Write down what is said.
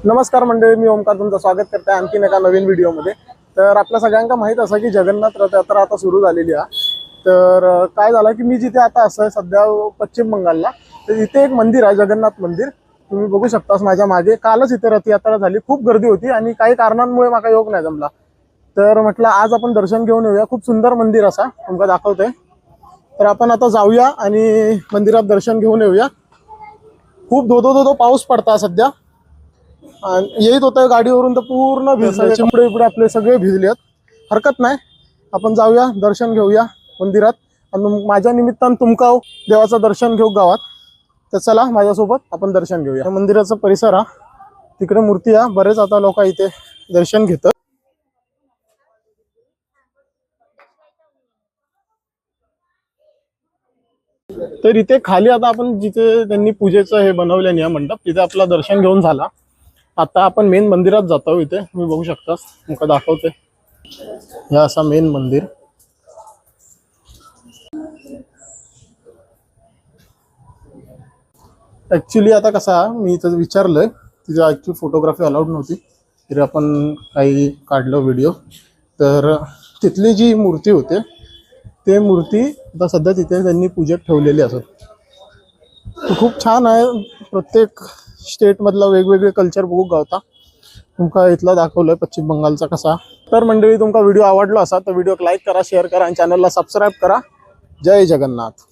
नमस्कार मंडळी, मी ओमकार तुमचं स्वागत करते आणखीन एका नवीन व्हिडिओमध्ये। तर आपल्या सगळ्यांना माहीत असं की जगन्नाथ रथयात्रा आता सुरू झालेली आहे। तर काय झालं की मी जिथे आता असं सध्या पश्चिम बंगालला, तर इथे एक मंदिर आहे, जगन्नाथ मंदिर। तुम्ही बघू शकता माझ्या मागे। कालच इथे रथयात्रा झाली, खूप गर्दी होती आणि काही कारणांमुळे मला योग नाही जमला। तर म्हटलं आज आपण दर्शन घेऊन येऊया। खूप सुंदर मंदिर असा तुमका दाखवतोय। तर आपण आता जाऊया आणि मंदिरात दर्शन घेऊन येऊया। खूप धो पाऊस पडता सध्या, येत होतं गाडीवरून तर पूर्ण भिजले, कपडे बिपडे आपले सगळे भिजलेत। हरकत नाही, आपण जाऊया, दर्शन घेऊया मंदिरात आणि माझ्या निमित्तानं तुमका देवाचं दर्शन घेऊ गावात। तर चला माझ्यासोबत आपण दर्शन घेऊया। मंदिराचा परिसर हा, तिकडे मूर्ती आहे, बरेच आता लोक इथे दर्शन घेतात। तर इथे खाली आता आपण जिथे त्यांनी पूजेचं हे बनवलं नाही मंडप, तिथे आपलं दर्शन घेऊन झाला। आता आपण मेन मंदिरात जातो। इथे तुम्ही बघू शकता, तुमका दाखवते, हे असा मेन मंदिर। ऍक्च्युली आता कसा मी इथं विचारलंय, तिथे ऍक्च्युली फोटोग्राफी अलाउड नव्हती, तरी आपण काही काढलं व्हिडिओ। तर तिथली जी मूर्ती होते ते मूर्ती आता सध्या तिथे त्यांनी पूजेत ठेवलेली असत। खूप छान आहे। प्रत्येक स्टेट मधला वेगवेगळे कल्चर बघू गावता। तुमका इथला दाखवलंय पश्चिम बंगालचा कसा। तर मंडळी, तुमका व्हिडिओ आवडला असा तर व्हिडिओ लाईक करा, शेअर करा आणि चॅनलला सबस्क्राईब करा। जय जगन्नाथ।